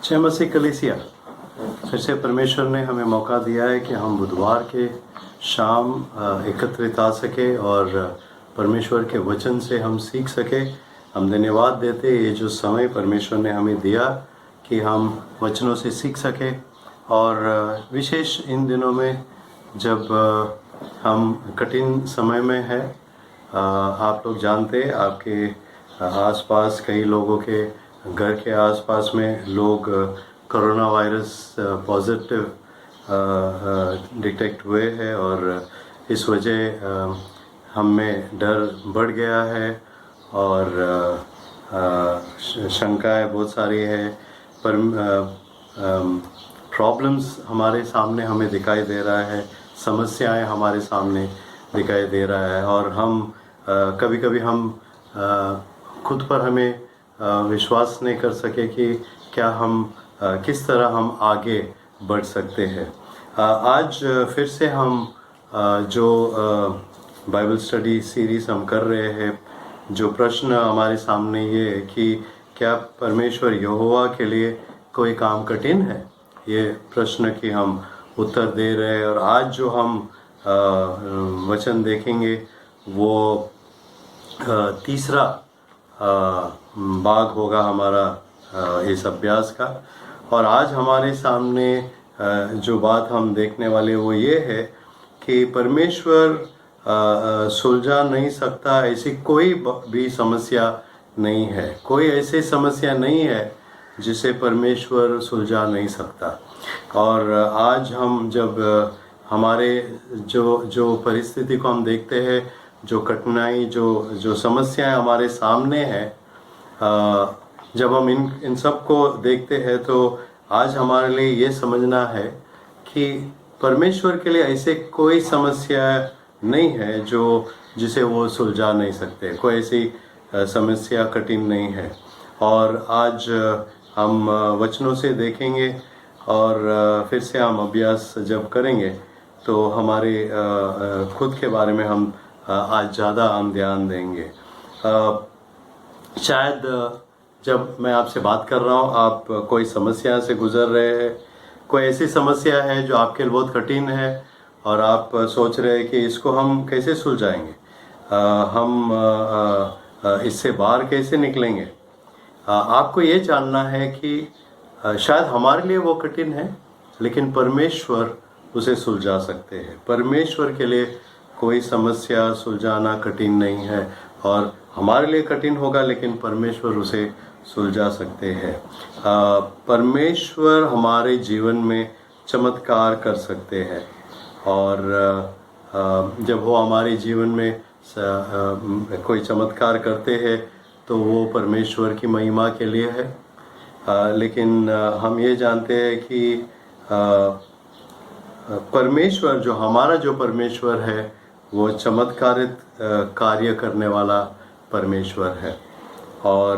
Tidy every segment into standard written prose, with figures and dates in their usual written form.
जय मसीह कलीसिया। फिर से परमेश्वर ने हमें मौका दिया है कि हम बुधवार के शाम एकत्रित आ सके और परमेश्वर के वचन से हम सीख सके। हम धन्यवाद देते ये जो समय परमेश्वर ने हमें दिया कि हम वचनों से सीख सके। और विशेष इन दिनों में जब हम कठिन समय में हैं, आप लोग जानते हैं आपके आसपास कई लोगों के घर के आसपास में लोग कोरोना वायरस पॉजिटिव डिटेक्ट हुए हैं और इस वजह हम में डर बढ़ गया है और शंकाएं बहुत सारी है। पर प्रॉब्लम्स हमारे सामने हमें दिखाई दे रहा है, समस्याएं हमारे सामने दिखाई दे रहा है और हम कभी कभी हम खुद पर हमें विश्वास नहीं कर सके कि क्या हम किस तरह हम आगे बढ़ सकते हैं। आज फिर से हम जो बाइबल स्टडी सीरीज़ हम कर रहे हैं, जो प्रश्न हमारे सामने ये है कि क्या परमेश्वर यहोवा के लिए कोई काम कठिन है, ये प्रश्न की हम उत्तर दे रहे हैं। और आज जो हम वचन देखेंगे वो तीसरा भाग होगा हमारा इस अभ्यास का। और आज हमारे सामने जो बात हम देखने वाले वो ये है कि परमेश्वर सुलझा नहीं सकता ऐसी कोई भी समस्या नहीं है। कोई ऐसी समस्या नहीं है जिसे परमेश्वर सुलझा नहीं सकता। और आज हम जब हमारे जो परिस्थिति को हम देखते हैं, जो कठिनाई जो समस्याएं हमारे सामने है, जब हम इन सब को देखते हैं तो आज हमारे लिए ये समझना है कि परमेश्वर के लिए ऐसे कोई समस्या नहीं है जिसे वो सुलझा नहीं सकते। कोई ऐसी समस्या कठिन नहीं है। और आज हम वचनों से देखेंगे और फिर से हम अभ्यास जब करेंगे तो हमारे खुद के बारे में हम आज ज़्यादा हम ध्यान देंगे। शायद जब मैं आपसे बात कर रहा हूँ आप कोई समस्या से गुजर रहे हैं, कोई ऐसी समस्या है जो आपके लिए बहुत कठिन है और आप सोच रहे हैं कि इसको हम कैसे सुलझाएंगे, हम इससे बाहर कैसे निकलेंगे। आपको ये जानना है कि शायद हमारे लिए वो कठिन है लेकिन परमेश्वर उसे सुलझा सकते हैं। परमेश्वर के लिए कोई समस्या सुलझाना कठिन नहीं है और हमारे लिए कठिन होगा लेकिन परमेश्वर उसे सुलझा सकते हैं। परमेश्वर हमारे जीवन में चमत्कार कर सकते हैं और जब वो हमारे जीवन में कोई चमत्कार करते हैं तो वो परमेश्वर की महिमा के लिए है। लेकिन हम ये जानते हैं कि परमेश्वर जो परमेश्वर है वो चमत्कारित कार्य करने वाला परमेश्वर है और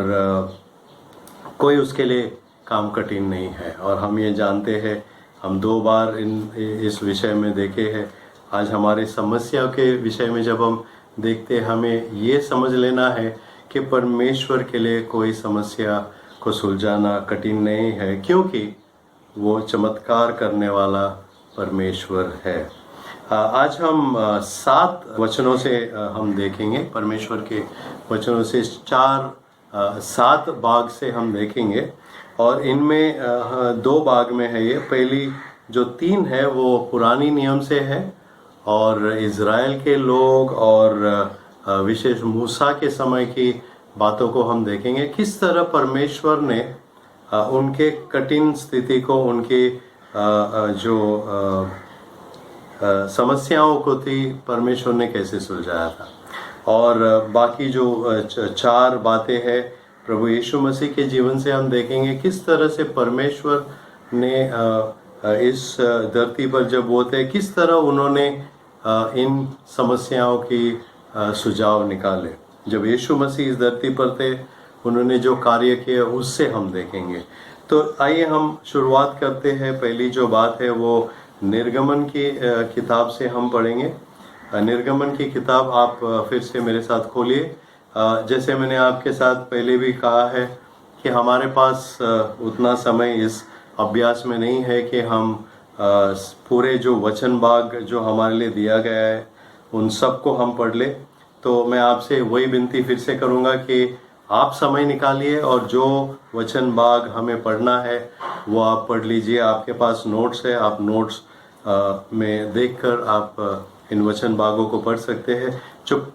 कोई उसके लिए काम कठिन नहीं है। और हम ये जानते हैं, हम 2 बार इस विषय में देखे हैं। आज हमारे समस्या के विषय में जब हम देखते हैं, हमें ये समझ लेना है कि परमेश्वर के लिए कोई समस्या को सुलझाना कठिन नहीं है क्योंकि वो चमत्कार करने वाला परमेश्वर है। आज हम 7 वचनों से हम देखेंगे, परमेश्वर के वचनों से 7 भाग से हम देखेंगे और इनमें 2 भाग में है। ये पहली जो 3 है वो पुरानी नियम से है और इज़राइल के लोग और विशेष मूसा के समय की बातों को हम देखेंगे, किस तरह परमेश्वर ने उनके कठिन स्थिति को, उनकी जो समस्याओं को थी, परमेश्वर ने कैसे सुलझाया था। और बाकी जो 4 बातें हैं प्रभु यीशु मसीह के जीवन से हम देखेंगे, किस तरह से परमेश्वर ने इस धरती पर जब वो थे, किस तरह उन्होंने इन समस्याओं की सुझाव निकाले। जब यीशु मसीह इस धरती पर थे, उन्होंने जो कार्य किए उससे हम देखेंगे। तो आइए हम शुरुआत करते हैं। पहली जो बात है वो निर्गमन की किताब से हम पढ़ेंगे। निर्गमन की किताब आप फिर से मेरे साथ खोलिए। जैसे मैंने आपके साथ पहले भी कहा है कि हमारे पास उतना समय इस अभ्यास में नहीं है कि हम पूरे जो वचन भाग जो हमारे लिए दिया गया है उन सब को हम पढ़ ले। तो मैं आपसे वही विनती फिर से करूँगा कि आप समय निकालिए और जो वचन भाग हमें पढ़ना है वो आप पढ़ लीजिए। आपके पास नोट्स है, आप नोट्स में देखकर आप इन वचन भागों को पढ़ सकते हैं। जो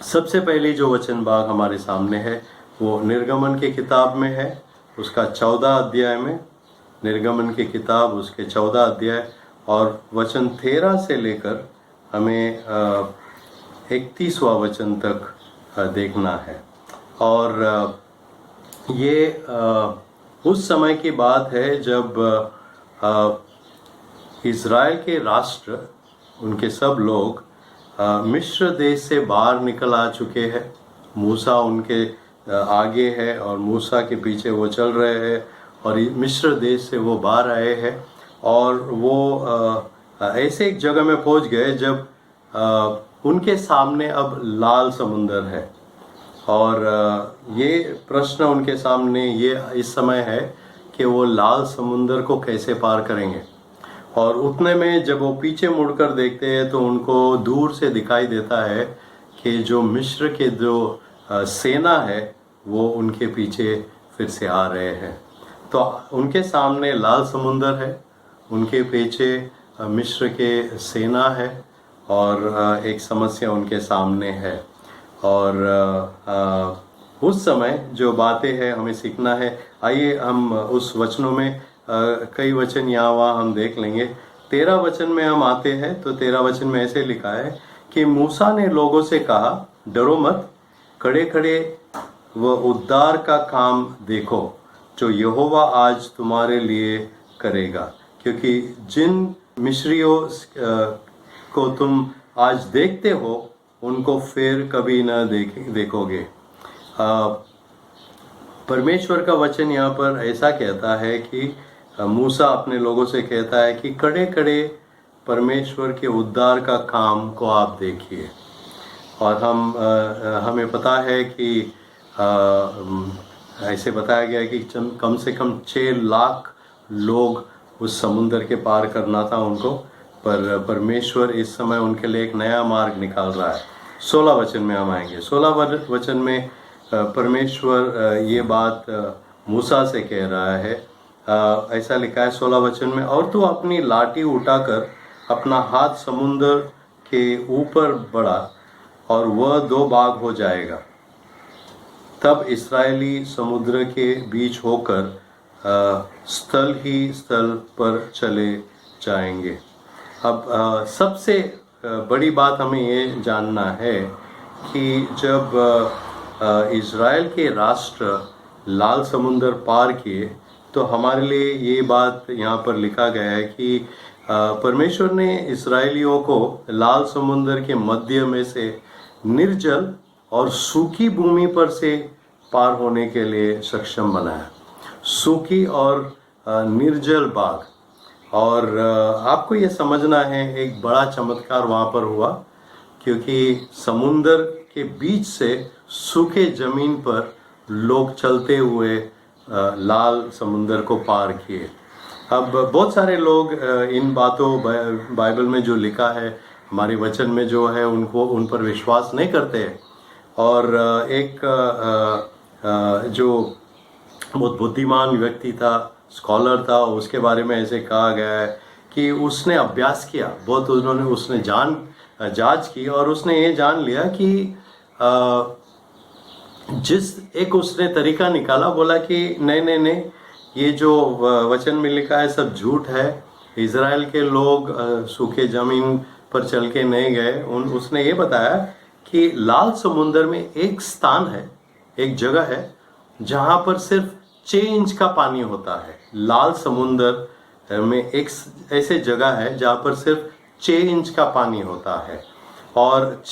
सबसे पहली जो वचन भाग हमारे सामने है वो निर्गमन की किताब में है, उसका 14 अध्याय में। निर्गमन की किताब उसके 14 अध्याय और वचन 13 से लेकर हमें 31वां वचन तक देखना है। और ये उस समय की बात है जब इज़राइल के राष्ट्र, उनके सब लोग मिस्र देश से बाहर निकल आ चुके हैं। मूसा उनके आगे है और मूसा के पीछे वो चल रहे हैं और मिस्र देश से वो बाहर आए हैं। और वो ऐसे एक जगह में पहुंच गए जब उनके सामने अब लाल समुंदर है। और ये प्रश्न उनके सामने ये इस समय है कि वो लाल समुंदर को कैसे पार करेंगे। और उतने में जब वो पीछे मुड़कर देखते हैं तो उनको दूर से दिखाई देता है कि जो मिस्र के जो सेना है वो उनके पीछे फिर से आ रहे हैं। तो उनके सामने लाल समुंदर है, उनके पीछे मिस्र के सेना है और एक समस्या उनके सामने है। और उस समय जो बातें हैं हमें सीखना है। आइए हम उस वचनों में कई वचन यहाँ वहाँ हम देख लेंगे। 13 वचन में हम आते हैं तो 13 वचन में ऐसे लिखा है कि मूसा ने लोगों से कहा, डरो मत, खड़े खड़े व उद्धार का काम देखो जो यहोवा आज तुम्हारे लिए करेगा, क्योंकि जिन मिस्रियों को तुम आज देखते हो उनको फिर कभी न देखोगे। परमेश्वर का वचन यहाँ पर ऐसा कहता है कि मूसा अपने लोगों से कहता है कि खड़े खड़े परमेश्वर के उद्धार का काम को आप देखिए। और हमें पता है कि ऐसे बताया गया कि कम से कम 6 लाख लोग उस समुंदर के पार करना था उनको, पर परमेश्वर इस समय उनके लिए एक नया मार्ग निकाल रहा है। 16 वचन में हम आएंगे। 16 वचन में परमेश्वर ये बात मूसा से कह रहा है। ऐसा लिखा है 16 वचन में, और तू अपनी लाठी उठाकर अपना हाथ समुंदर के ऊपर बढ़ा और वह 2 भाग हो जाएगा। तब इस्राएली समुद्र के बीच होकर स्थल ही स्थल पर चले जाएंगे। अब सबसे बड़ी बात हमें ये जानना है कि जब इज़राइल के राष्ट्र लाल समुंदर पार किए तो हमारे लिए ये बात यहाँ पर लिखा गया है कि परमेश्वर ने इस्राएलियों को लाल समुंदर के मध्य में से निर्जल और सूखी भूमि पर से पार होने के लिए सक्षम बनाया। सूखी और निर्जल भाग। और आपको ये समझना है एक बड़ा चमत्कार वहाँ पर हुआ, क्योंकि समुंदर के बीच से सूखे जमीन पर लोग चलते हुए लाल समुंदर को पार किए। अब बहुत सारे लोग इन बातों बाइबल में जो लिखा है, हमारे वचन में जो है, उनको उन पर विश्वास नहीं करते। और एक जो बहुत बुद्धिमान व्यक्ति था, स्कॉलर था, उसके बारे में ऐसे कहा गया है कि उसने अभ्यास किया बहुत, उसने जांच की और उसने ये जान लिया कि जिस एक उसने तरीका निकाला, बोला कि नहीं, ये जो वचन में लिखा है सब झूठ है। इज़राइल के लोग सूखे ज़मीन पर चल के नहीं गए। उसने ये बताया कि लाल समुंदर में एक स्थान है, एक जगह है जहाँ पर सिर्फ 6 इंच का पानी होता है। लाल समुंदर में एक ऐसे जगह है जहाँ पर सिर्फ 6 इंच का पानी होता है। और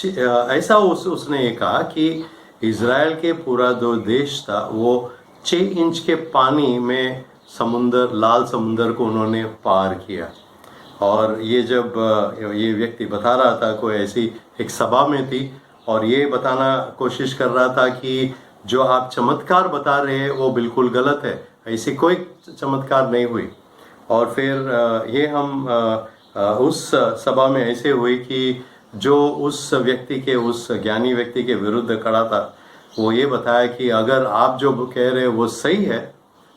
ऐसा उसने ये कहा कि इज़राइल के पूरा जो देश था वो 6 इंच के पानी में लाल समुंदर को उन्होंने पार किया। और ये जब ये व्यक्ति बता रहा था, कोई ऐसी एक सभा में थी और ये बताना कोशिश कर रहा था कि जो आप चमत्कार बता रहे हैं वो बिल्कुल गलत है, ऐसी कोई चमत्कार नहीं हुई। और फिर ये हम उस सभा में ऐसे हुई कि जो उस व्यक्ति के, उस ज्ञानी व्यक्ति के विरुद्ध खड़ा था, वो ये बताया कि अगर आप जो कह रहे हैं वो सही है,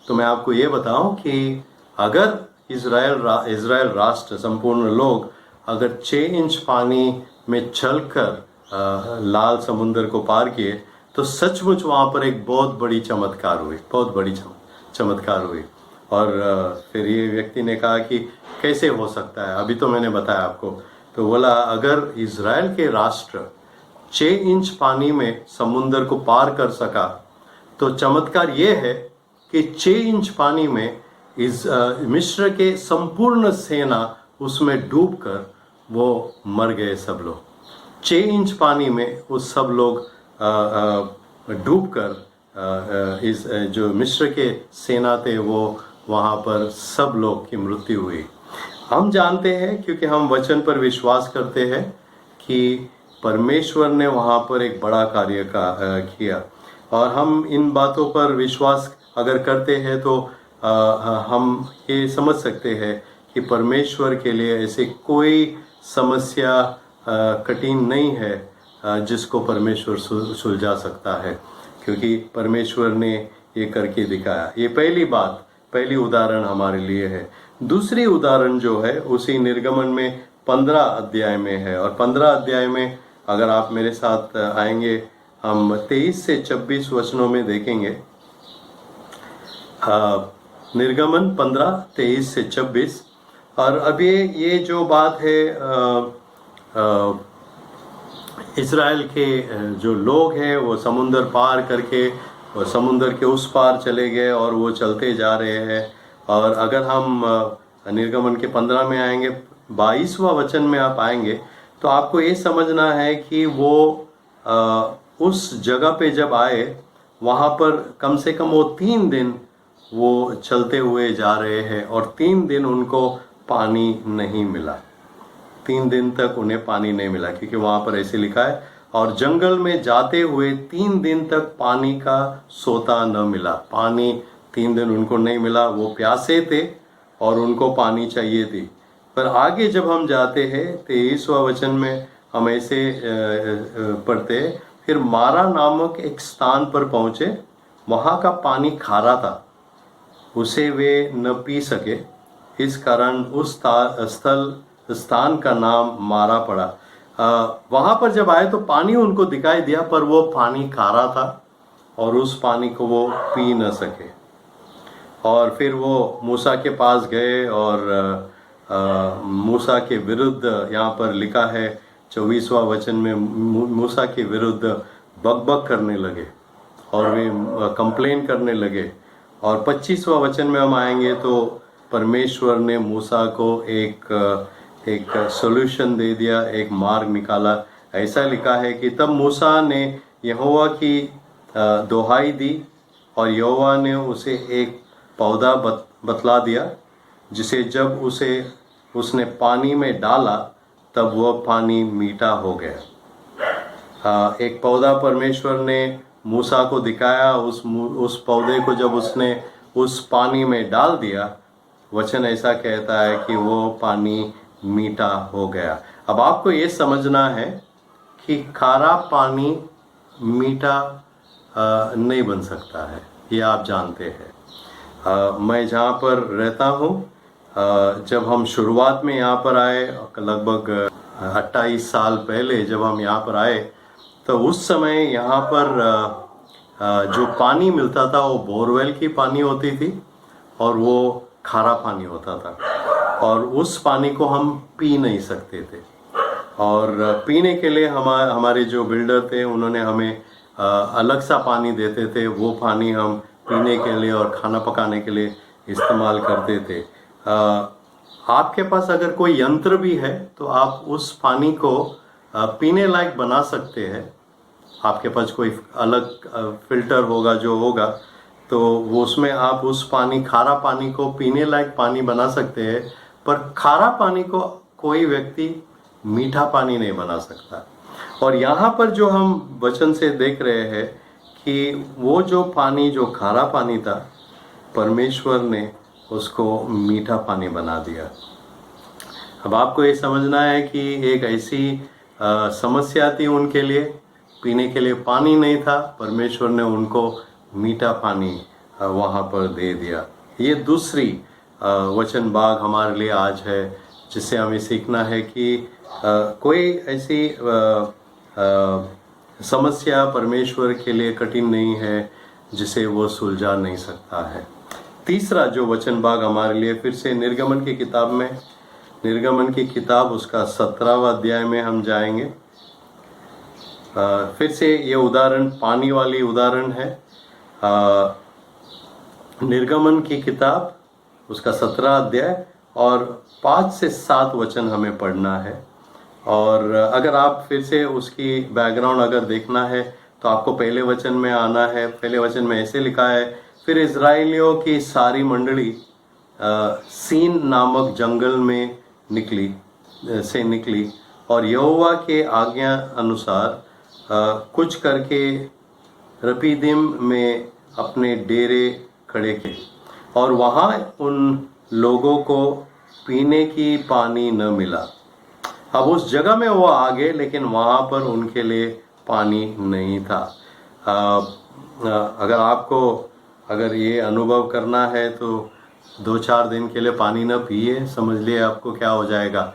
तो मैं आपको ये बताऊं कि अगर इज़राइल राष्ट्र, संपूर्ण लोग अगर 6 इंच पानी में चलकर लाल समुद्र को पार किए, तो सचमुच वहाँ पर एक बहुत बड़ी चमत्कार हुई, बहुत बड़ी चमत्कार हुई। और फिर ये व्यक्ति ने कहा कि कैसे हो सकता है, अभी तो मैंने बताया आपको। तो बोला अगर इज़राइल के राष्ट्र 6 इंच पानी में समुद्र को पार कर सका, तो चमत्कार ये है कि 6 इंच पानी में मिस्र के संपूर्ण सेना उसमें डूबकर वो मर गए सब लोग। 6 इंच पानी में उस सब लोग डूबकर इस जो मिस्र के सेना थे वो वहाँ पर सब लोग की मृत्यु हुई। हम जानते हैं, क्योंकि हम वचन पर विश्वास करते हैं कि परमेश्वर ने वहाँ पर एक बड़ा कार्य किया, और हम इन बातों पर विश्वास अगर करते हैं तो हम ये समझ सकते हैं कि परमेश्वर के लिए ऐसी कोई समस्या कठिन नहीं है जिसको परमेश्वर सुलझा सकता है, क्योंकि परमेश्वर ने ये करके दिखाया। ये पहली उदाहरण हमारे लिए है। दूसरी उदाहरण जो है उसी निर्गमन में 15 अध्याय में है, और 15 अध्याय में अगर आप मेरे साथ आएंगे, हम 23 से 26 वचनों में देखेंगे। निर्गमन 15, 23 से 26। और अभी ये जो बात है इज़राइल के जो लोग हैं वो समुंदर पार करके वो समुंदर के उस पार चले गए और वो चलते जा रहे हैं। और अगर हम निर्गमन के 15 में आएंगे, 22वां वचन में आप आएंगे, तो आपको ये समझना है कि वो उस जगह पे जब आए, वहाँ पर कम से कम वो 3 दिन वो चलते हुए जा रहे हैं, और 3 दिन उनको पानी नहीं मिला। 3 दिन तक उन्हें पानी नहीं मिला, क्योंकि वहाँ पर ऐसे लिखा है, और जंगल में जाते हुए 3 दिन तक पानी का सोता न मिला। पानी 3 दिन उनको नहीं मिला, वो प्यासे थे और उनको पानी चाहिए थी। पर आगे जब हम जाते हैं 23वां वचन में हम ऐसे पढ़ते हैं, फिर मारा नामक एक स्थान पर पहुँचे, वहाँ का पानी खारा था, उसे वे न पी सके, इस कारण उस स्थान का नाम मारा पड़ा। वहाँ पर जब आए तो पानी उनको दिखाई दिया, पर वो पानी खारा था और उस पानी को वो पी न सके। और फिर वो मूसा के पास गए, और मूसा के विरुद्ध यहाँ पर लिखा है 24वां वचन में, मूसा के विरुद्ध बकबक करने लगे और वे कंप्लेन करने लगे। और 25वां वचन में हम आएंगे तो परमेश्वर ने मूसा को एक सॉल्यूशन दे दिया, एक मार्ग निकाला। ऐसा लिखा है कि तब मूसा ने यहोवा की दोहाई दी, और यहोवा ने उसे एक पौधा बतला दिया, जिसे जब उसने पानी में डाला तब वह पानी मीठा हो गया। एक पौधा परमेश्वर ने मूसा को दिखाया, उस पौधे को जब उसने उस पानी में डाल दिया, वचन ऐसा कहता है कि वो पानी मीठा हो गया। अब आपको ये समझना है कि खारा पानी मीठा नहीं बन सकता है, ये आप जानते हैं। मैं जहाँ पर रहता हूँ, जब हम शुरुआत में यहाँ पर आए, लगभग 28 साल पहले जब हम यहाँ पर आए, तो उस समय यहाँ पर जो पानी मिलता था वो बोरवेल की पानी होती थी, और वो खारा पानी होता था, और उस पानी को हम पी नहीं सकते थे। और पीने के लिए हमारे जो बिल्डर थे उन्होंने हमें अलग सा पानी देते थे, वो पानी हम पीने के लिए और खाना पकाने के लिए इस्तेमाल करते थे। आपके पास अगर कोई यंत्र भी है तो आप उस पानी को पीने लायक बना सकते हैं। आपके पास कोई अलग फिल्टर होगा जो होगा, तो वो उसमें आप उस खारा पानी को पीने लायक पानी बना सकते हैं। पर खारा पानी को कोई व्यक्ति मीठा पानी नहीं बना सकता। और यहाँ पर जो हम वचन से देख रहे हैं कि वो जो पानी, जो खारा पानी था, परमेश्वर ने उसको मीठा पानी बना दिया। अब आपको ये समझना है कि एक ऐसी समस्या थी उनके लिए, पीने के लिए पानी नहीं था, परमेश्वर ने उनको मीठा पानी वहाँ पर दे दिया। ये दूसरी वचन भाग हमारे लिए आज है, जिससे हमें सीखना है कि कोई ऐसी समस्या परमेश्वर के लिए कठिन नहीं है जिसे वो सुलझा नहीं सकता है। तीसरा जो वचन भाग हमारे लिए फिर से निर्गमन की किताब में, निर्गमन की किताब उसका 17वां अध्याय में हम जाएंगे। फिर से ये उदाहरण पानी वाली उदाहरण है। निर्गमन की किताब उसका 17 अध्याय और 5 से 7 वचन हमें पढ़ना है। और अगर आप फिर से उसकी बैकग्राउंड अगर देखना है तो आपको पहले वचन में आना है। पहले वचन में ऐसे लिखा है, फिर इजराइलियों की सारी मंडली सीन नामक जंगल में निकली और यहोवा के आज्ञा अनुसार कुछ करके रपीदिम में अपने डेरे खड़े किए, और वहाँ उन लोगों को पीने की पानी न मिला। अब उस जगह में वो आ गए, लेकिन वहाँ पर उनके लिए पानी नहीं था। अगर आपको अगर ये अनुभव करना है तो 2-4 दिन के लिए पानी न पिए, समझ लिए आपको क्या हो जाएगा।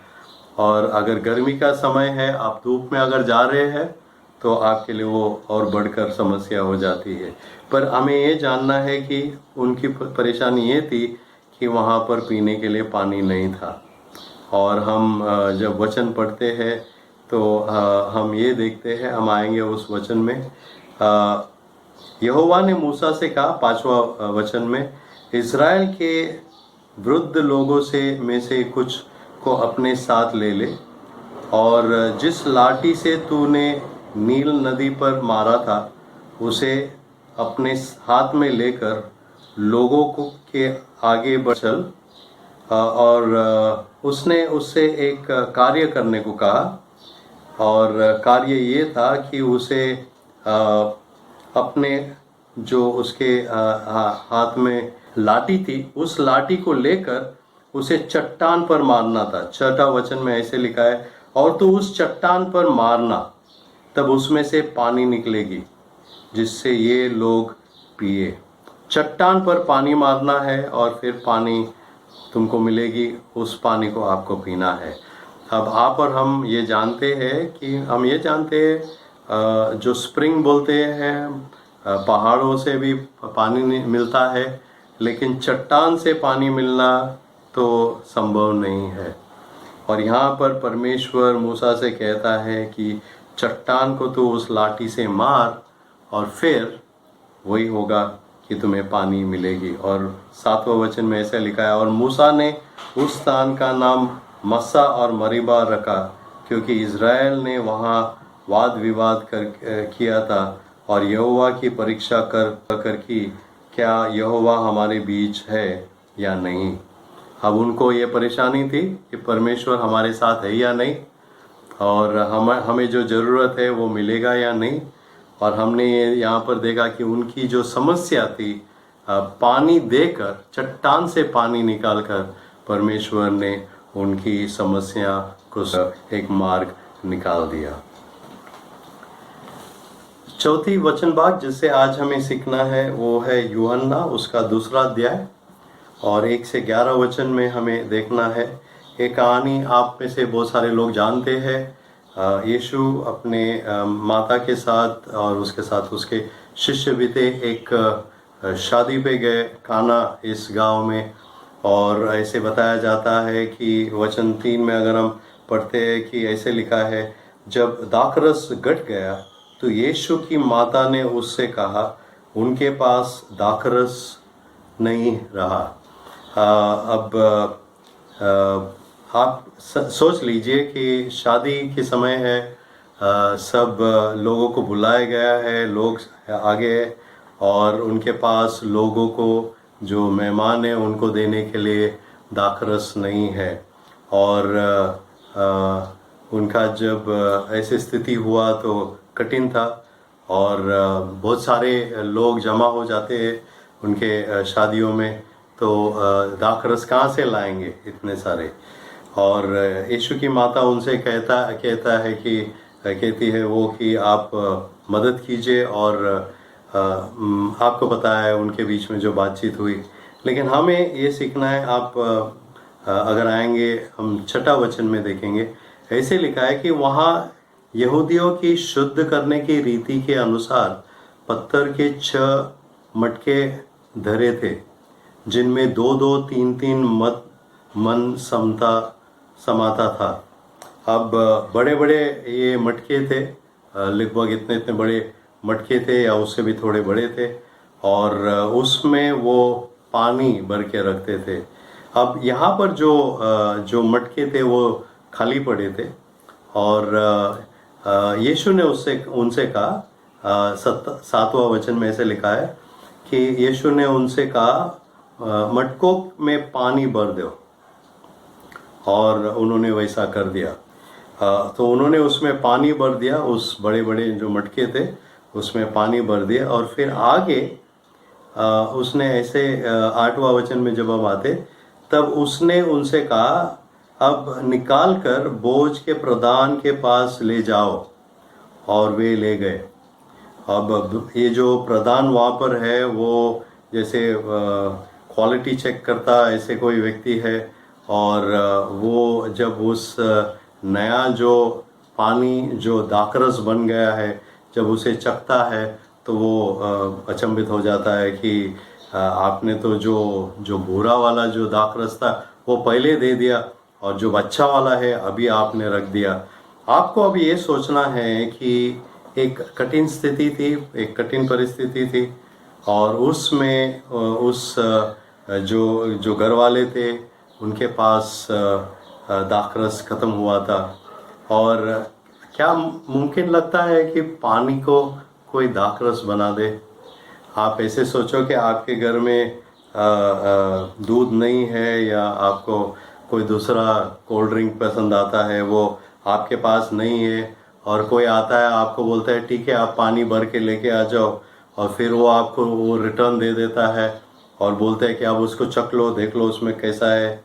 और अगर गर्मी का समय है, आप धूप में अगर जा रहे हैं तो आपके लिए वो और बढ़कर समस्या हो जाती है। पर हमें ये जानना है कि उनकी परेशानी ये थी कि वहाँ पर पीने के लिए पानी नहीं था। और हम जब वचन पढ़ते हैं तो हम ये देखते हैं, हम आएंगे उस वचन में। यहोवा ने मूसा से कहा, 5वां वचन में, इज़राइल के वृद्ध लोगों में से कुछ को अपने साथ ले ले, और जिस लाठी से तूने नील नदी पर मारा था उसे अपने हाथ में लेकर लोगों के आगे बढ़ चल। और उसने उससे एक कार्य करने को कहा, और कार्य ये था कि उसे अपने जो उसके हाथ में लाठी थी, उस लाठी को लेकर उसे चट्टान पर मारना था। 6वां वचन में ऐसे लिखा है, और तो उस चट्टान पर मारना, तब उसमें से पानी निकलेगी जिससे ये लोग पिए। चट्टान पर पानी मारना है और फिर पानी तुमको मिलेगी, उस पानी को आपको पीना है। अब आप और हम ये जानते हैं कि जो स्प्रिंग बोलते हैं, पहाड़ों से भी पानी मिलता है, लेकिन चट्टान से पानी मिलना तो संभव नहीं है। और यहाँ पर परमेश्वर मूसा से कहता है कि चट्टान को तो उस लाठी से मार और फिर वही होगा कि तुम्हें पानी मिलेगी। और 7वां वचन में ऐसा लिखा है, और मूसा ने उस स्थान का नाम मस्सा और मरीबा रखा, क्योंकि इज़राइल ने वहाँ वाद विवाद किया था और यहोवा की परीक्षा कर कि क्या यहोवा हमारे बीच है या नहीं। अब उनको ये परेशानी थी कि परमेश्वर हमारे साथ है या नहीं, और हमें जो ज़रूरत है वो मिलेगा या नहीं। और हमने ये यहाँ पर देखा कि उनकी जो समस्या थी, पानी देकर, चट्टान से पानी निकालकर परमेश्वर ने उनकी समस्या को एक मार्ग निकाल दिया। चौथी वचन भाग जिससे आज हमें सीखना है वो है यूहन्ना उसका 2 अध्याय और 1 से 11 वचन में हमें देखना है। एक कहानी आप में से बहुत सारे लोग जानते हैं। यीशु अपने माता के साथ और उसके साथ उसके शिष्य भी थे, एक शादी पे गए काना इस गांव में। और ऐसे बताया जाता है कि वचन 3 में अगर हम पढ़ते हैं कि ऐसे लिखा है, जब दाखरस घट गया तो यीशु की माता ने उससे कहा, उनके पास दाखरस नहीं रहा। अब आप सोच लीजिए कि शादी के समय है, सब लोगों को बुलाया गया है, लोग आगे हैं और उनके पास लोगों को जो मेहमान हैं उनको देने के लिए दाखरस नहीं है। और उनका जब ऐसी स्थिति हुआ तो कठिन था। और बहुत सारे लोग जमा हो जाते हैं उनके शादियों में, तो दाखरस कहाँ से लाएंगे इतने सारे। और यीशु की माता उनसे कहता है कि कहती है वो कि आप मदद कीजिए, और आपको पता है उनके बीच में जो बातचीत हुई। लेकिन हमें ये सीखना है, आप अगर आएंगे हम 6 वचन में देखेंगे, ऐसे लिखा है कि वहाँ यहूदियों की शुद्ध करने की रीति के अनुसार पत्थर के 6 मटके धरे थे, जिनमें 2-2, 3-3 मन समाता था। अब बड़े बड़े ये मटके थे, लगभग इतने इतने बड़े मटके थे या उससे भी थोड़े बड़े थे, और उसमें वो पानी भर के रखते थे। अब यहाँ पर जो मटके थे वो खाली पड़े थे, और यीशु ने उनसे कहा, 7वां वचन में ऐसे लिखा है कि यीशु ने उनसे कहा मटकों में पानी भर दो, और उन्होंने वैसा कर दिया। तो उन्होंने उसमें पानी भर दिया, उस बड़े बड़े जो मटके थे उसमें पानी भर दिया। और फिर आगे उसने ऐसे 8वां वचन में जब हम आते, तब उसने उनसे कहा अब निकाल कर बोझ के प्रधान के पास ले जाओ, और वे ले गए। अब ये जो प्रधान वहाँ पर है वो जैसे क्वालिटी चेक करता ऐसे कोई व्यक्ति है, और वो जब उस नया जो पानी जो दाखरस बन गया है जब उसे चखता है तो वो अचंभित हो जाता है कि आपने तो जो भूरा वाला जो दाखरस था वो पहले दे दिया, और जो अच्छा वाला है अभी आपने रख दिया। आपको अब ये सोचना है कि एक कठिन स्थिति थी, एक कठिन परिस्थिति थी, और उसमें उस जो घर वाले थे उनके पास दाखरस ख़त्म हुआ था। और क्या मुमकिन लगता है कि पानी को कोई दाखरस बना दे? आप ऐसे सोचो कि आपके घर में दूध नहीं है, या आपको कोई दूसरा कोल्ड ड्रिंक पसंद आता है वो आपके पास नहीं है, और कोई आता है आपको बोलता है ठीक है आप पानी भर के लेके आ जाओ, और फिर वो आपको वो रिटर्न दे देता है और बोलते हैं कि आप उसको चख लो, देख लो उसमें कैसा है,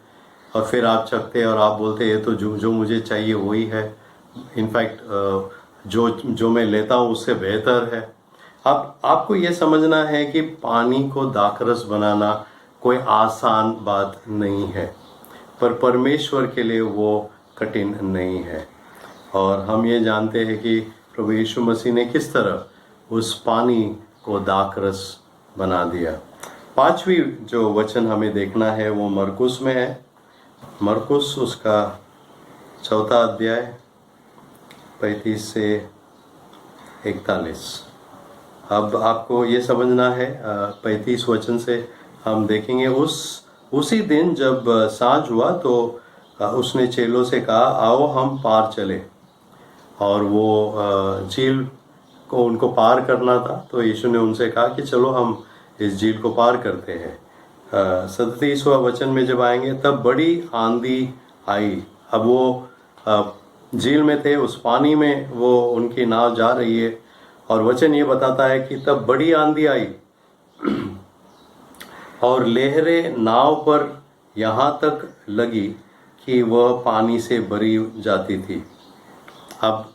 और फिर आप चखते हैं और आप बोलते हैं ये तो जो मुझे चाहिए वही है, इनफैक्ट जो मैं लेता हूँ उससे बेहतर है। अब आपको ये समझना है कि पानी को दाखरस बनाना कोई आसान बात नहीं है, पर परमेश्वर के लिए वो कठिन नहीं है। और हम ये जानते हैं कि प्रभु यीशु मसीह ने किस तरह उस पानी को दाखरस बना दिया। 5वीं जो वचन हमें देखना है वो मरकुस में है, मरकुस उसका 4था अध्याय 35 से 41। अब आपको ये समझना है 35 वचन से हम देखेंगे, उसी दिन जब सांझ हुआ तो उसने चेलों से कहा आओ हम पार चले, और वो झील को उनको पार करना था। तो यीशु ने उनसे कहा कि चलो हम इस झील को पार करते हैं। 37वां वचन में जब आएंगे तब बड़ी आंधी आई। अब वो झील में थे, उस पानी में वो उनकी नाव जा रही है, और वचन ये बताता है कि तब बड़ी आंधी आई और लहरें नाव पर यहाँ तक लगी कि वह पानी से भरी जाती थी। अब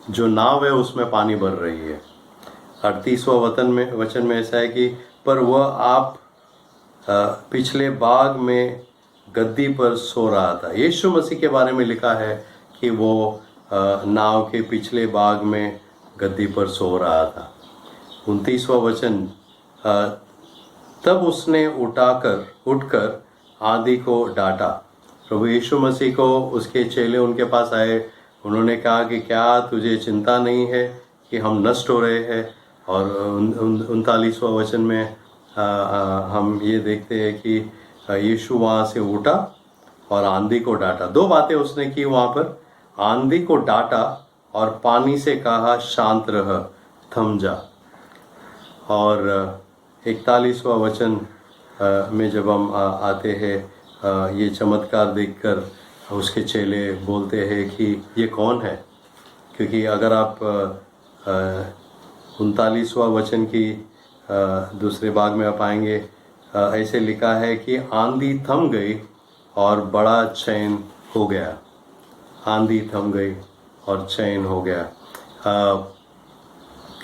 जो नाव है उसमें पानी भर रही है। 38वां वचन में ऐसा है कि पर वह आप पिछले बाग में गद्दी पर सो रहा था। यीशु मसीह के बारे में लिखा है कि वो नाव के पिछले बाग में गद्दी पर सो रहा था। 29वां वचन, तब उसने उठकर आंधी को डांटा। प्रभु यीशु मसीह को उसके चेले उनके पास आए, उन्होंने कहा कि क्या तुझे चिंता नहीं है कि हम नष्ट हो रहे हैं? और 39वां वचन में हम ये देखते हैं कि यीशु वहाँ से उठा और आंधी को डांटा। 2 बातें उसने की वहाँ पर, आंधी को डांटा और पानी से कहा शांत रह, थम जा। और 41वां वचन में जब हम आते हैं, ये चमत्कार देखकर उसके चेले बोलते हैं कि ये कौन है? क्योंकि अगर आप 39वां वचन की दूसरे भाग में आप आएंगे, ऐसे लिखा है कि आंधी थम गई और बड़ा चैन हो गया। आंधी थम गई और चैन हो गया।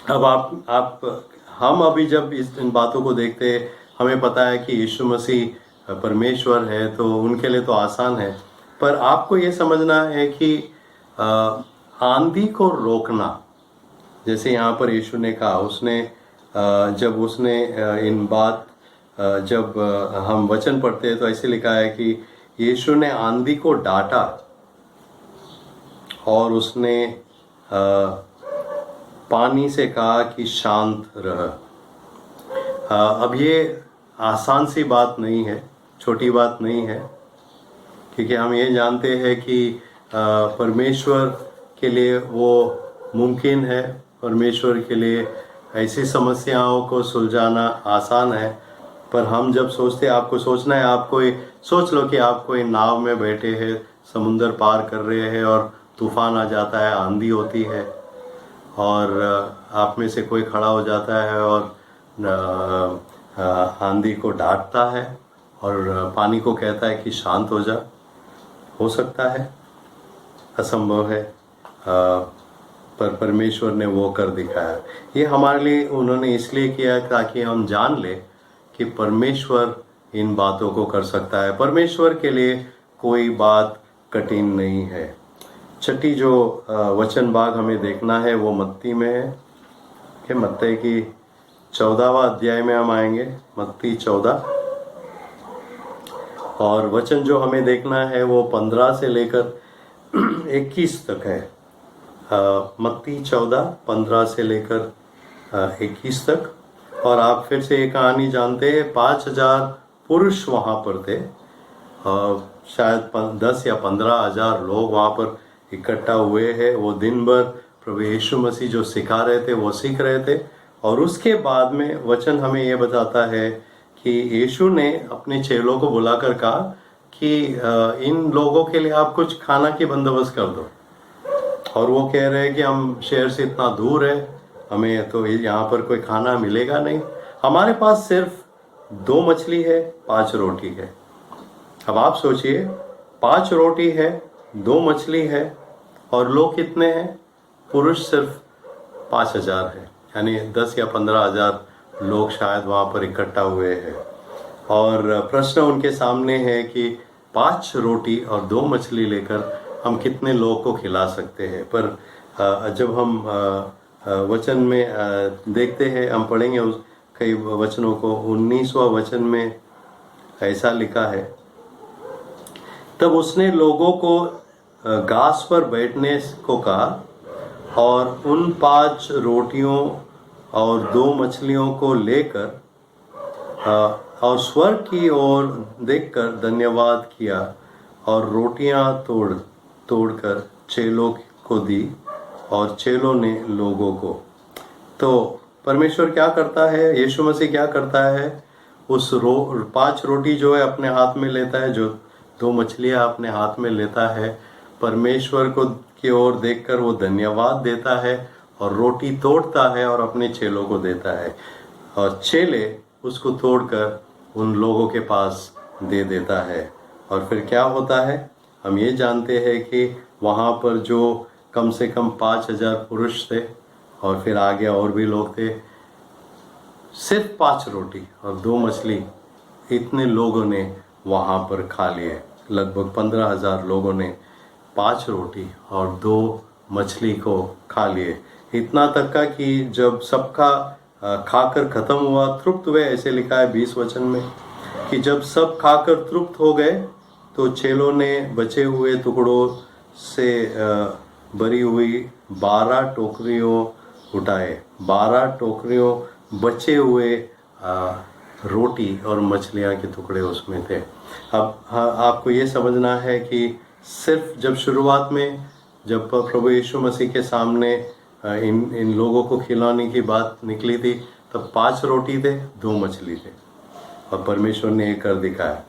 अब आप हम अभी जब इन बातों को देखते हैं, हमें पता है कि यीशु मसीह परमेश्वर है, तो उनके लिए तो आसान है। पर आपको ये समझना है कि आंधी को रोकना, जैसे यहाँ पर यीशु ने कहा, उसने जब उसने जब हम वचन पढ़ते हैं तो ऐसे लिखा है कि यीशु ने आंधी को डांटा और उसने पानी से कहा कि शांत रह। अब ये आसान सी बात नहीं है, छोटी बात नहीं है, क्योंकि हम ये जानते हैं कि परमेश्वर के लिए वो मुमकिन है, परमेश्वर के लिए ऐसी समस्याओं को सुलझाना आसान है। पर हम जब सोचते हैं, आपको सोचना है, आप कोई सोच लो कि आप कोई नाव में बैठे हैं, समुंदर पार कर रहे हैं और तूफान आ जाता है, आंधी होती है और आप में से कोई खड़ा हो जाता है और आंधी को डांटता है और पानी को कहता है कि शांत हो जा। हो सकता है, असंभव है, पर परमेश्वर ने वो कर दिखाया। ये हमारे लिए उन्होंने इसलिए किया ताकि हम जान ले कि परमेश्वर इन बातों को कर सकता है। परमेश्वर के लिए कोई बात कठिन नहीं है। छठी जो वचन भाग हमें देखना है वो मत्ती में है कि मत्ती की 14वां अध्याय में हम आएंगे, मत्ती 14, और वचन जो हमें देखना है वो 15 से लेकर 21 तक है। मत्ती 14, 15 से लेकर 21 तक। और आप फिर से ये कहानी जानते हैं, 5000 पुरुष वहाँ पर थे, शायद 10 या 15,000 लोग वहाँ पर इकट्ठा हुए हैं। वो दिन भर प्रभु यीशु मसीह जो सिखा रहे थे वो सीख रहे थे। और उसके बाद में वचन हमें ये बताता है कि यीशु ने अपने चेलों को बुलाकर कहा कि इन लोगों के लिए आप कुछ खाना की बंदोबस्त कर दो। और वो कह रहे हैं कि हम शहर से इतना दूर है, हमें तो यहाँ पर कोई खाना मिलेगा नहीं, हमारे पास सिर्फ 2 मछली है, 5 रोटी है। अब आप सोचिए, 5 रोटी है, 2 मछली है, और लोग कितने हैं? पुरुष सिर्फ 5000 है, यानी 10 या 15,000 लोग शायद वहाँ पर इकट्ठा हुए हैं। और प्रश्न उनके सामने है कि 5 रोटी और 2 मछली लेकर हम कितने लोग को खिला सकते हैं। पर जब हम वचन में देखते हैं, हम पढ़ेंगे उस कई वचनों को, 19वां वचन में ऐसा लिखा है, तब उसने लोगों को घास पर बैठने को कहा और उन 5 रोटियों और 2 मछलियों को लेकर और स्वर्ग की ओर देखकर धन्यवाद किया और रोटियां तोड़कर चेलों को दी और चेलों ने लोगों को। तो परमेश्वर क्या करता है, यीशु मसीह क्या करता है, उस 5 रोटी जो है अपने हाथ में लेता है, जो 2 मछलियां अपने हाथ में लेता है, परमेश्वर को की ओर देखकर वो धन्यवाद देता है और रोटी तोड़ता है और अपने चेलों को देता है, और चेले उसको तोड़कर उन लोगों के पास दे देता है। और फिर क्या होता है, हम ये जानते हैं कि वहाँ पर जो कम से कम 5000 पुरुष थे और फिर आगे और भी लोग थे, सिर्फ 5 रोटी और 2 मछली, इतने लोगों ने वहाँ पर खा लिए। लगभग 15,000 लोगों ने 5 रोटी और 2 मछली को खा लिए। इतना तक का कि जब सबका खाकर खत्म हुआ, तृप्त हुए, ऐसे लिखा है 20 वचन में, कि जब सब खाकर तृप्त हो गए तो चेलों ने बचे हुए टुकड़ों से भरी हुई 12 टोकरियों उठाए। 12 टोकरियों बचे हुए रोटी और मछलियाँ के टुकड़े उसमें थे। अब आपको ये समझना है कि सिर्फ जब शुरुआत में जब प्रभु यीशु मसीह के सामने इन लोगों को खिलाने की बात निकली थी, तब 5 रोटी थे, 2 मछली थे, और परमेश्वर ने ये कर दिखाया।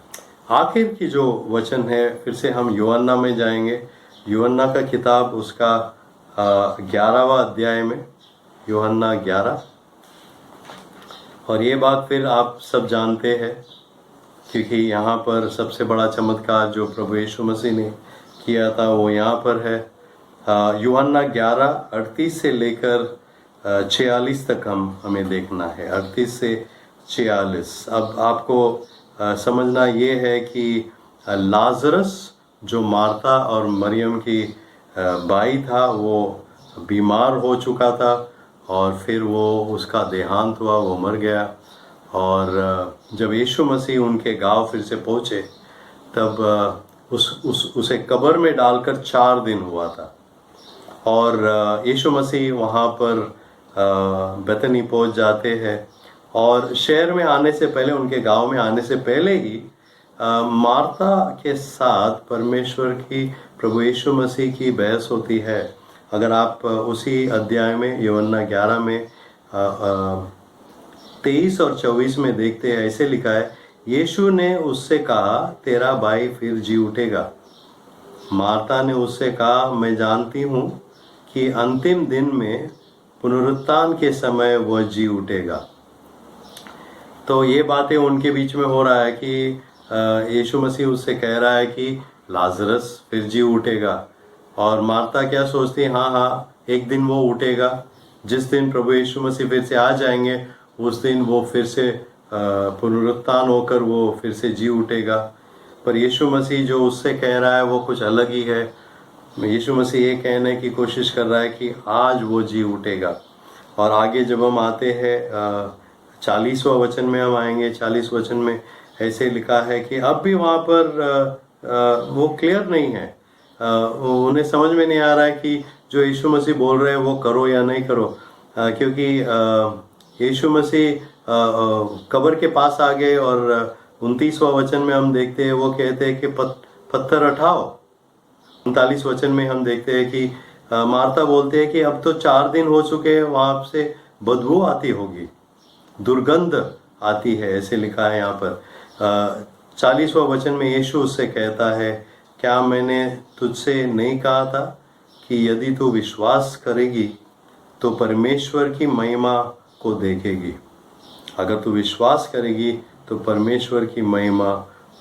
आखिर की जो वचन है, फिर से हम यूहन्ना में जाएंगे। यूहन्ना का किताब उसका 11वां अध्याय में यूहन्ना 11। और ये बात फिर आप सब जानते हैं, क्योंकि यहाँ पर सबसे बड़ा चमत्कार जो प्रभु यीशु मसीह ने किया था वो यहाँ पर है। यूहन्ना 11:38 से लेकर 46 तक हमें देखना है। 38 से 46। अब आपको समझना ये है कि लाजरस जो मार्था और मरियम की भाई था, वो बीमार हो चुका था और फिर वो उसका देहांत हुआ, वो मर गया। और जब यीशु मसीह उनके गांव फिर से पहुँचे तब उसे कब्र में डालकर 4 दिन हुआ था। और यीशु मसीह वहाँ पर बेथनी पहुँच जाते हैं। और शहर में आने से पहले, उनके गांव में आने से पहले ही मार्था के साथ परमेश्वर की, प्रभु यीशु मसीह की बहस होती है। अगर आप उसी अध्याय में यूहन्ना 11 में 23 और 24 में देखते हैं, ऐसे लिखा है, यीशु ने उससे कहा, तेरा भाई फिर जी उठेगा। मार्था ने उससे कहा, मैं जानती हूँ कि अंतिम दिन में पुनरुत्थान के समय वह जी उठेगा। तो ये बातें उनके बीच में हो रहा है कि यीशु मसीह उससे कह रहा है कि लाजरस फिर जी उठेगा। और मार्था क्या सोचती है, हाँ हाँ एक दिन वो उठेगा, जिस दिन प्रभु यीशु मसीह फिर से आ जाएंगे उस दिन वो फिर से पुनरुत्थान होकर वो फिर से जी उठेगा। पर यीशु मसीह जो उससे कह रहा है वो कुछ अलग ही है। यीशु मसीह ये कहने की कोशिश कर रहा है कि आज वो जी उठेगा। और आगे जब हम आते हैं 40वां वचन में हम आएंगे, 40 वचन में ऐसे लिखा है कि अब भी वहाँ पर वो क्लियर नहीं है, उन्हें समझ में नहीं आ रहा है कि जो यीशु मसीह बोल रहे हैं वो करो या नहीं करो। क्योंकि यीशु मसीह कब्र के पास आ गए और 29वां वचन में हम देखते हैं वो कहते हैं कि पत्थर उठाओ। 39 वचन में हम देखते हैं कि मार्था बोलते हैं कि अब तो 4 दिन हो चुके हैं, वहाँ से बदबू आती होगी, दुर्गंध आती है, ऐसे लिखा है यहाँ पर। 40वां वचन में यीशु उससे कहता है, क्या मैंने तुझसे नहीं कहा था कि यदि तू विश्वास करेगी तो परमेश्वर की महिमा को देखेगी। अगर तू विश्वास करेगी तो परमेश्वर की महिमा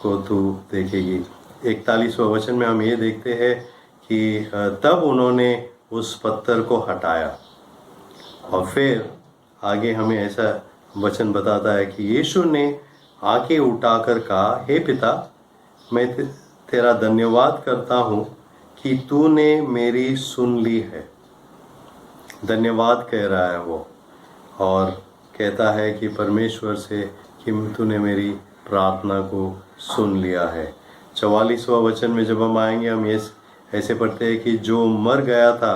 को तू देखेगी। 41वां वचन में हम ये देखते हैं कि तब उन्होंने उस पत्थर को हटाया। और फिर आगे हमें ऐसा वचन बताता है कि यीशु ने आंखें उठाकर कहा, हे पिता, मैं तेरा धन्यवाद करता हूँ कि तूने मेरी सुन ली है। धन्यवाद कह रहा है वो, और कहता है कि परमेश्वर से कि तूने मेरी प्रार्थना को सुन लिया है। 44वां वचन में जब हम आएंगे हम ये ऐसे पढ़ते हैं कि जो मर गया था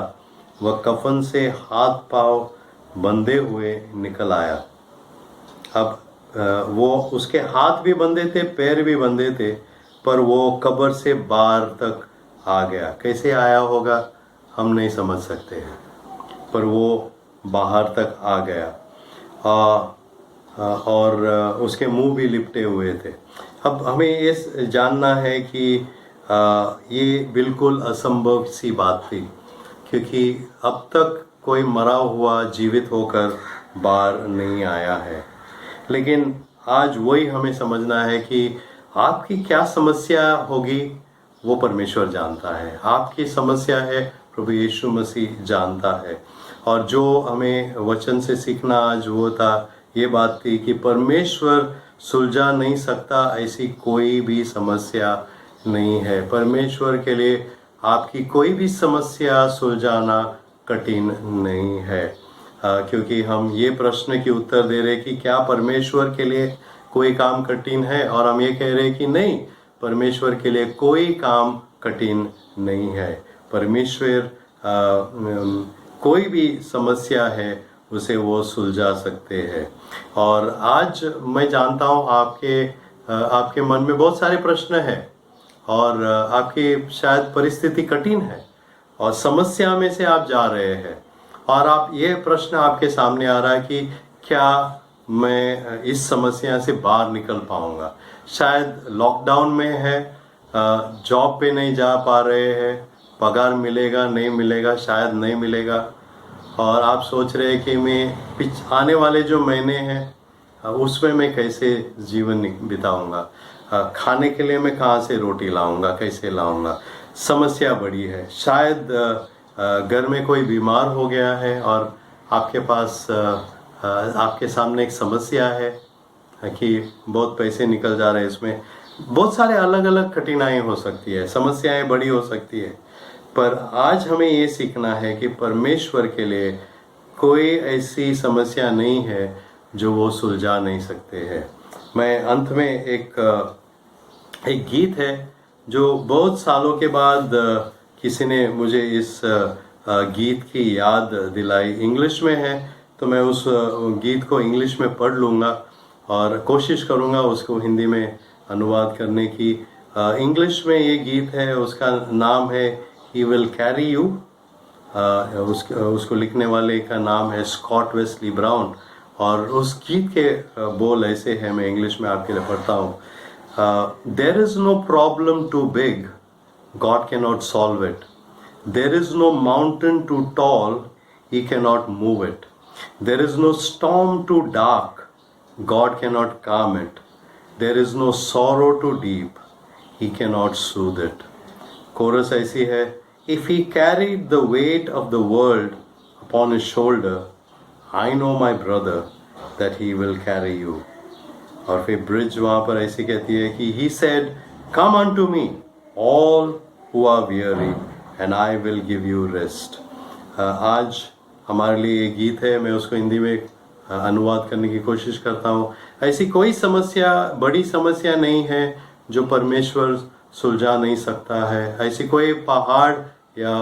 वह कफन से हाथ पांव बंधे हुए निकल आया। अब वो उसके हाथ भी बंधे थे, पैर भी बंधे थे, पर वो कब्र से बाहर तक आ गया। कैसे आया होगा हम नहीं समझ सकते हैं, पर वो बाहर तक आ गया। और उसके मुंह भी लिपटे हुए थे। अब हमें ये जानना है कि ये बिल्कुल असंभव सी बात थी, क्योंकि अब तक कोई मरा हुआ जीवित होकर बाहर नहीं आया है। लेकिन आज वही हमें समझना है कि आपकी क्या समस्या होगी वो परमेश्वर जानता है। आपकी समस्या है प्रभु यीशु मसीह जानता है। और जो हमें वचन से सीखना आज वो था, ये बात थी कि परमेश्वर सुलझा नहीं सकता ऐसी कोई भी समस्या नहीं है। परमेश्वर के लिए आपकी कोई भी समस्या सुलझाना कठिन नहीं है। क्योंकि हम ये प्रश्न की उत्तर दे रहे कि क्या परमेश्वर के लिए कोई काम कठिन है, और हम ये कह रहे कि नहीं, परमेश्वर के लिए कोई काम कठिन नहीं है। परमेश्वर कोई भी समस्या है उसे वो सुलझा सकते हैं। और आज मैं जानता हूँ आपके मन में बहुत सारे प्रश्न हैं, और आपकी शायद परिस्थिति कठिन है और समस्या में से आप जा रहे हैं, और आप ये प्रश्न आपके सामने आ रहा है कि क्या मैं इस समस्या से बाहर निकल पाऊंगा। शायद लॉकडाउन में है, जॉब पे नहीं जा पा रहे हैं, पगार मिलेगा नहीं मिलेगा, शायद नहीं मिलेगा, और आप सोच रहे हैं कि मैं आने वाले जो महीने हैं उसमें मैं कैसे जीवन बिताऊंगा, खाने के लिए मैं कहाँ से रोटी लाऊंगा, कैसे लाऊंगा। समस्या बड़ी है। शायद घर में कोई बीमार हो गया है और आपके पास आपके सामने एक समस्या है कि बहुत पैसे निकल जा रहे हैं इसमें। बहुत सारे अलग अलग कठिनाई हो सकती है, समस्याएं बड़ी हो सकती है। पर आज हमें ये सीखना है कि परमेश्वर के लिए कोई ऐसी समस्या नहीं है जो वो सुलझा नहीं सकते हैं। मैं अंत में एक गीत है जो बहुत सालों के बाद किसी ने मुझे इस गीत की याद दिलाई। इंग्लिश में है तो मैं उस गीत को इंग्लिश में पढ़ लूँगा और कोशिश करूँगा उसको हिंदी में अनुवाद करने की। इंग्लिश में ये गीत है, उसका नाम है ही विल कैरी यू। उसको लिखने वाले का नाम है स्कॉट वेस्ली ब्राउन। और उस गीत के बोल ऐसे हैं, मैं इंग्लिश में आपके लिए पढ़ता हूँ। There is no problem too big, God cannot solve it. There is no mountain too tall, he cannot move it. There is no storm too dark, God cannot calm it. There is no sorrow too deep, He cannot soothe it. Chorus ऐसी है, if He carried the weight of the world upon His shoulder, I know my brother that He will carry you. और फिर bridge वहाँ पर ऐसी कहती है कि He said, come unto me, all who are weary, and I will give you rest. आज हमारे लिए ये गीत है, मैं उसको हिंदी में अनुवाद करने की कोशिश करता हूँ। ऐसी कोई समस्या, बड़ी समस्या नहीं है जो परमेश्वर सुलझा नहीं सकता है। ऐसी कोई पहाड़ या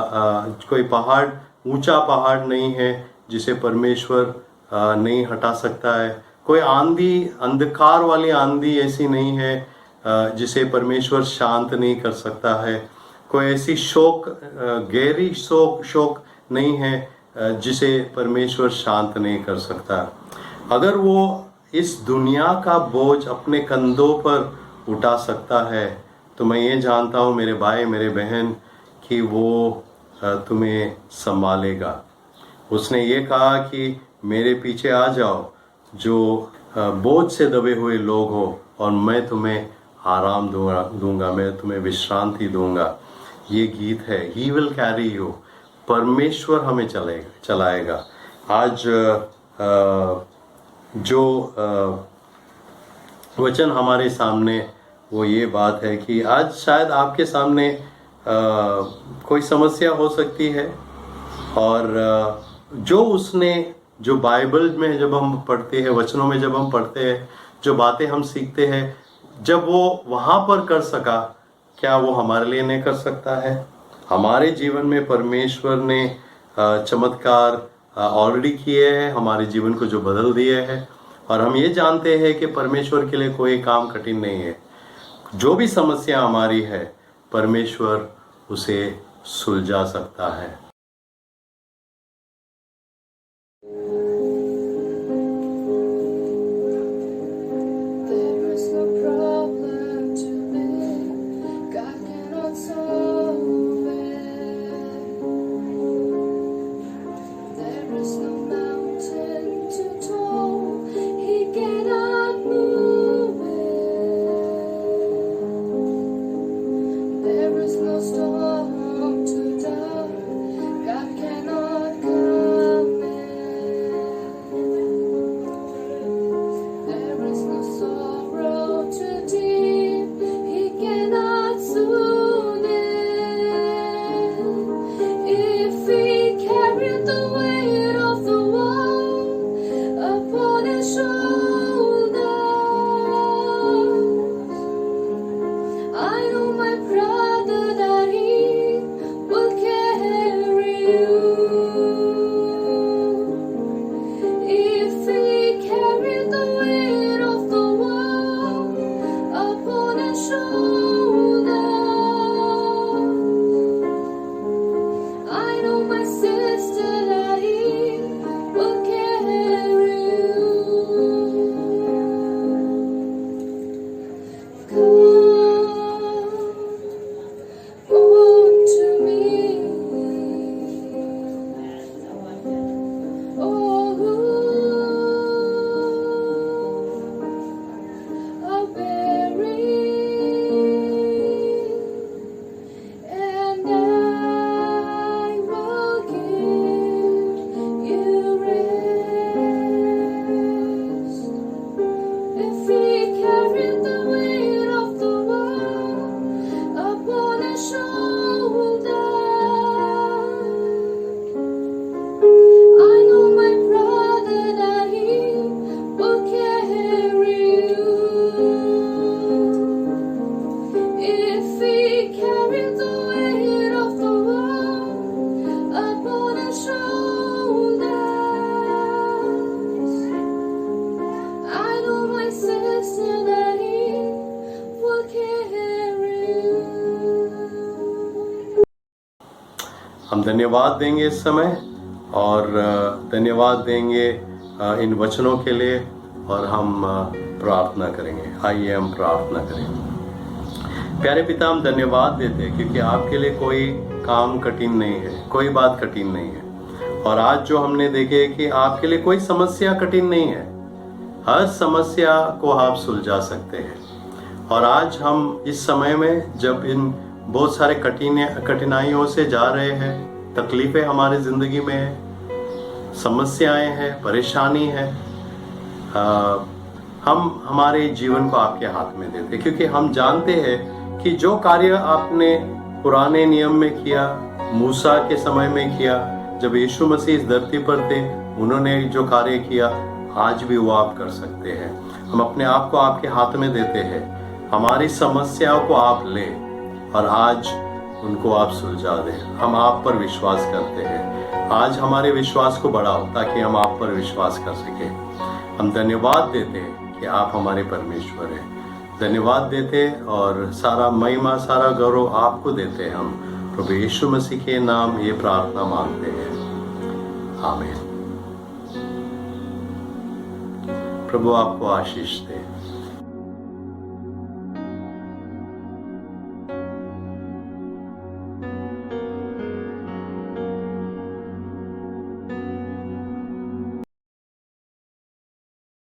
कोई पहाड़, ऊंचा पहाड़ नहीं है जिसे परमेश्वर नहीं हटा सकता है। कोई आंधी, अंधकार वाली आंधी ऐसी नहीं है जिसे परमेश्वर शांत नहीं कर सकता है। कोई ऐसी शोक, गहरी शोक नहीं है जिसे परमेश्वर शांत नहीं कर सकता। अगर वो इस दुनिया का बोझ अपने कंधों पर उठा सकता है तो मैं ये जानता हूँ मेरे भाई, मेरे बहन, कि वो तुम्हें संभालेगा। उसने ये कहा कि मेरे पीछे आ जाओ जो बोझ से दबे हुए लोग हो और मैं तुम्हें आराम दूंगा, मैं तुम्हें विश्रांति दूंगा। ये गीत है, ही विल कैरी यू। परमेश्वर हमें चलाएगा। आज जो वचन हमारे सामने वो ये बात है कि आज शायद आपके सामने कोई समस्या हो सकती है और जो उसने, जो बाइबल में जब हम पढ़ते हैं, वचनों में जब हम पढ़ते हैं, जो बातें हम सीखते हैं, जब वो वहाँ पर कर सका, क्या वो हमारे लिए नहीं कर सकता है? हमारे जीवन में परमेश्वर ने चमत्कार ऑलरेडी किए हैं, हमारे जीवन को जो बदल दिए हैं। और हम ये जानते हैं कि परमेश्वर के लिए कोई काम कठिन नहीं है। जो भी समस्या हमारी है, परमेश्वर उसे सुलझा सकता है। हम धन्यवाद देंगे इस समय और धन्यवाद देंगे इन वचनों के लिए और हम प्रार्थना करेंगे। आइए हम प्रार्थना करेंगे। प्यारे पिता, हम धन्यवाद देते हैं क्योंकि आपके लिए कोई काम कठिन नहीं है, कोई बात कठिन नहीं है। और आज जो हमने देखे कि आपके लिए कोई समस्या कठिन नहीं है, हर समस्या को आप सुलझा सकते हैं। और आज हम इस समय में जब इन बहुत सारे कठिनाइयों से जा रहे हैं, तकलीफें हमारी जिंदगी में है, समस्याएं हैं, परेशानी है, हम हमारे जीवन को आपके हाथ में देते, क्योंकि हम जानते हैं कि जो कार्य आपने पुराने नियम में किया, मूसा के समय में किया, जब यीशु मसीह इस धरती पर थे, उन्होंने जो कार्य किया, आज भी वो आप कर सकते हैं। हम अपने आप को आपके हाथ में देते हैं। हमारी समस्याओं को आप ले और आज उनको आप सुलझा दें। हम आप पर विश्वास करते हैं। आज हमारे विश्वास को बढ़ाओ ताकि हम आप पर विश्वास कर सकें। हम धन्यवाद देते हैं कि आप हमारे परमेश्वर हैं। धन्यवाद देते और सारा महिमा, सारा गौरव आपको देते हैं। हम प्रभु यीशु मसीह के नाम ये प्रार्थना मांगते हैं। आमीन। प्रभु आपको आशीष दे।